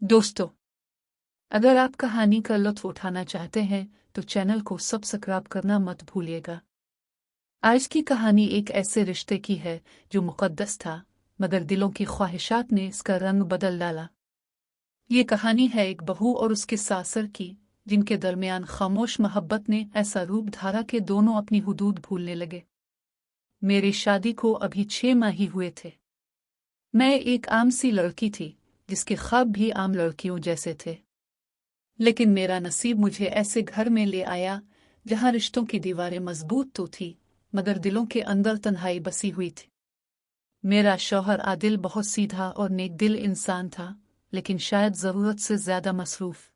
दोस्तों, अगर आप कहानी का लुत्फ उठाना चाहते हैं तो चैनल को सब्सक्राइब करना मत भूलिएगा। आज की कहानी एक ऐसे रिश्ते की है जो मुक़द्दस था, मगर दिलों की ख्वाहिशात ने इसका रंग बदल डाला। ये कहानी है एक बहू और उसके सासर की, जिनके दरमियान खामोश मोहब्बत ने ऐसा रूप धारा कि दोनों अपनी हुदूद भूलने लगे। मेरी शादी को अभी 6 माह ही हुए थे। मैं एक आम सी लड़की थी, जिसके ख्वाब भी आम लड़कियों जैसे थे। लेकिन मेरा नसीब मुझे ऐसे घर में ले आया जहां रिश्तों की दीवारें मजबूत तो थी, मगर दिलों के अंदर तन्हाई बसी हुई थी। मेरा शौहर आदिल बहुत सीधा और नेक दिल इंसान था, लेकिन शायद ज़रूरत से ज़्यादा मसरूफ।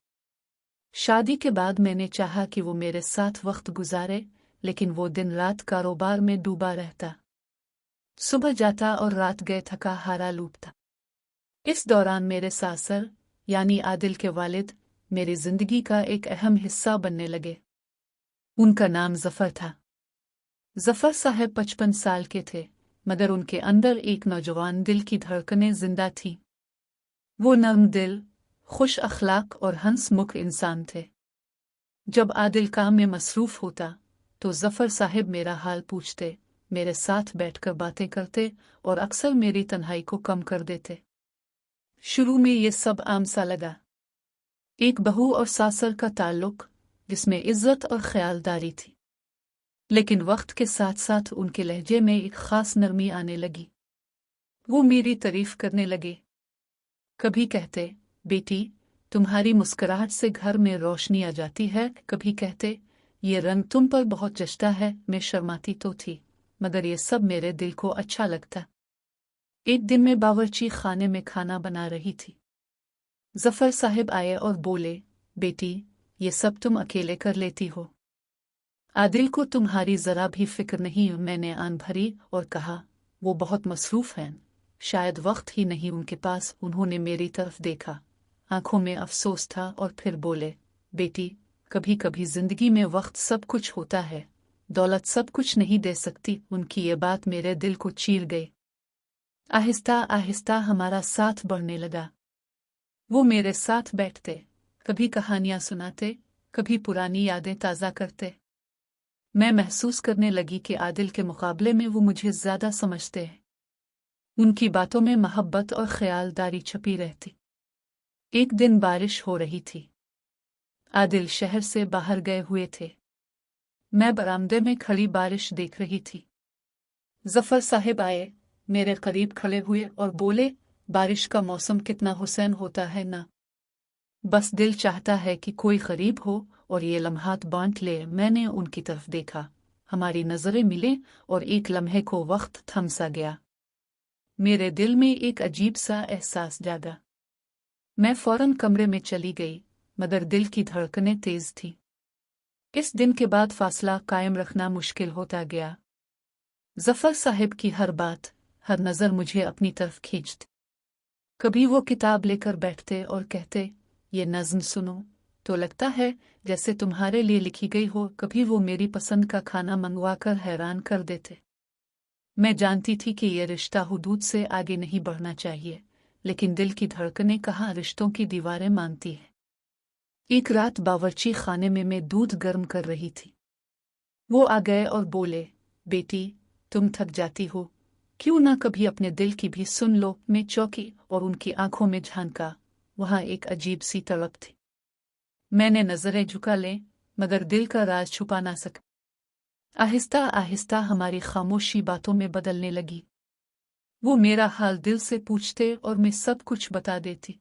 शादी के बाद मैंने चाहा कि वो मेरे साथ वक्त गुजारे, लेकिन वो दिन रात कारोबार में डूबा रहता। सुबह जाता और रात गए थका हारा लूटता। इस दौरान मेरे सासर यानी आदिल के वालिद मेरी जिंदगी का एक अहम हिस्सा बनने लगे। उनका नाम जफर था। जफर साहब 55 साल के थे, मगर उनके अंदर एक नौजवान दिल की धड़कनें जिंदा थीं। वो नर्म दिल, खुश अखलाक और हंसमुख इंसान थे। जब आदिल काम में मसरूफ होता तो जफर साहब मेरा हाल पूछते, मेरे साथ बैठकर बातें करते और अक्सर मेरी तन्हाई को कम कर देते। शुरू में ये सब आम सा लगा, एक बहू और सासर का ताल्लुक जिसमें इज्जत और ख्यालदारी थी। लेकिन वक्त के साथ साथ उनके लहजे में एक खास नरमी आने लगी। वो मेरी तारीफ करने लगे। कभी कहते, बेटी, तुम्हारी मुस्कुराहट से घर में रोशनी आ जाती है। कभी कहते, ये रंग तुम पर बहुत जचता है। मैं शर्माती तो थी, मगर ये सब मेरे दिल को अच्छा लगता। एक दिन मैं बावर्ची खाने में खाना बना रही थी। जफर साहब आए और बोले, बेटी, ये सब तुम अकेले कर लेती हो। आदिल को तुम्हारी जरा भी फिक्र नहीं। मैंने आन भरी और कहा, वो बहुत मसरूफ हैं, शायद वक्त ही नहीं उनके पास। उन्होंने मेरी तरफ देखा, आंखों में अफसोस था और फिर बोले, बेटी, कभी कभी जिंदगी में वक्त सब कुछ होता है, दौलत सब कुछ नहीं दे सकती। उनकी ये बात मेरे दिल को चीर गई। आहिस्ता आहिस्ता हमारा साथ बढ़ने लगा। वो मेरे साथ बैठते, कभी कहानियां सुनाते, कभी पुरानी यादें ताज़ा करते। मैं महसूस करने लगी कि आदिल के मुकाबले में वो मुझे ज्यादा समझते हैं। उनकी बातों में मोहब्बत और ख्यालदारी छपी रहती। एक दिन बारिश हो रही थी। आदिल शहर से बाहर गए हुए थे। मैं बरामदे में खड़ी बारिश देख रही थी। जफर साहब आए, मेरे करीब खड़े हुए और बोले, बारिश का मौसम कितना हुसैन होता है ना। बस दिल चाहता है कि कोई करीब हो और ये लम्हात बांट ले। मैंने उनकी तरफ देखा, हमारी नजरें मिले और एक लम्हे को वक्त थम सा गया। मेरे दिल में एक अजीब सा एहसास जागा। मैं फौरन कमरे में चली गई, मगर दिल की धड़कनें तेज थी। इस दिन के बाद फासला कायम रखना मुश्किल होता गया। जफर साहब की हर बात, हर नजर मुझे अपनी तरफ खींचती। कभी वो किताब लेकर बैठते और कहते, ये नज्म सुनो, तो लगता है जैसे तुम्हारे लिए लिखी गई हो। कभी वो मेरी पसंद का खाना मंगवाकर हैरान कर देते। मैं जानती थी कि ये रिश्ता हुदूद से आगे नहीं बढ़ना चाहिए, लेकिन दिल की धड़कनें कहाँ रिश्तों की दीवारें मानती है। एक रात बावर्ची खाने में मैं दूध गर्म कर रही थी। वो आ गए और बोले, बेटी, तुम थक जाती हो, क्यों ना कभी अपने दिल की भी सुन लो। मैं चौंकी और उनकी आंखों में झांका। वहां एक अजीब सी तड़प थी। मैंने नजरें झुका लें, मगर दिल का राज छुपा ना सका। आहिस्ता आहिस्ता हमारी खामोशी बातों में बदलने लगी। वो मेरा हाल दिल से पूछते और मैं सब कुछ बता देती।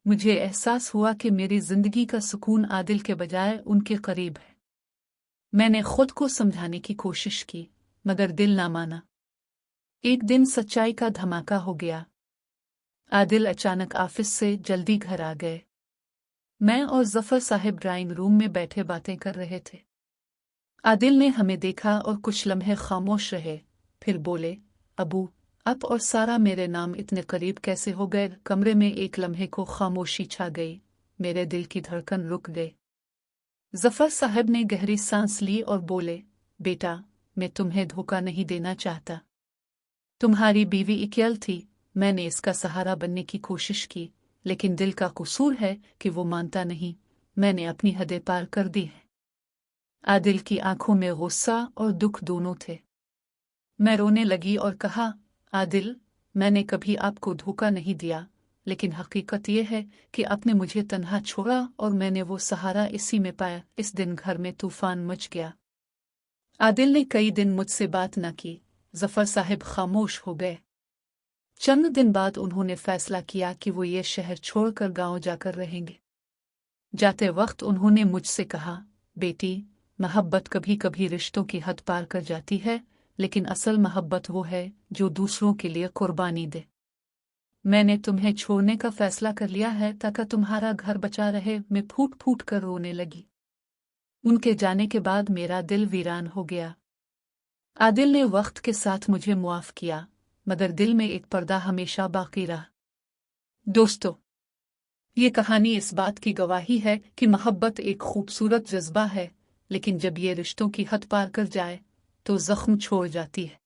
मुझे एहसास हुआ कि मेरी जिंदगी का सुकून आदिल के बजाय उनके करीब है। मैंने खुद को समझाने की कोशिश की, मगर दिल ना माना। एक दिन सच्चाई का धमाका हो गया। आदिल अचानक ऑफिस से जल्दी घर आ गए। मैं और जफर साहब ड्राइंग रूम में बैठे बातें कर रहे थे। आदिल ने हमें देखा और कुछ लम्हे खामोश रहे, फिर बोले, अबू, आप और सारा मेरे नाम इतने करीब कैसे हो गए। कमरे में एक लम्हे को खामोशी छा गई। मेरे दिल की धड़कन रुक गई। जफर साहब ने गहरी सांस ली और बोले, बेटा, मैं तुम्हें धोखा नहीं देना चाहता। तुम्हारी बीवी इक्यल थी, मैंने इसका सहारा बनने की कोशिश की, लेकिन दिल का कसूर है कि वो मानता नहीं। मैंने अपनी हदें पार कर दी हैं। आदिल की आंखों में गुस्सा और दुख दोनों थे। मैं रोने लगी और कहा, आदिल, मैंने कभी आपको धोखा नहीं दिया, लेकिन हकीकत यह है कि आपने मुझे तन्हा छोड़ा और मैंने वो सहारा इसी में पाया। इस दिन घर में तूफान मच गया। आदिल ने कई दिन मुझसे बात न की। जफर साहब खामोश हो गए। चंद दिन बाद उन्होंने फैसला किया कि वो ये शहर छोड़कर गांव जाकर रहेंगे। जाते वक्त उन्होंने मुझसे कहा, बेटी, मोहब्बत कभी कभी रिश्तों की हद पार कर जाती है, लेकिन असल मोहब्बत वो है जो दूसरों के लिए कुर्बानी दे। मैंने तुम्हें छोड़ने का फैसला कर लिया है ताकि तुम्हारा घर बचा रहे। मैं फूट फूट कर रोने लगी। उनके जाने के बाद मेरा दिल वीरान हो गया। आदिल ने वक्त के साथ मुझे मुआफ किया, मगर दिल में एक पर्दा हमेशा बाकी रहा। दोस्तों, ये कहानी इस बात की गवाही है कि मोहब्बत एक खूबसूरत जज्बा है, लेकिन जब ये रिश्तों की हद पार कर जाए तो जख्म छोड़ जाती है।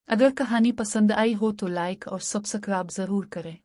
अगर कहानी पसंद आई हो तो लाइक और सब्सक्राइब जरूर करें।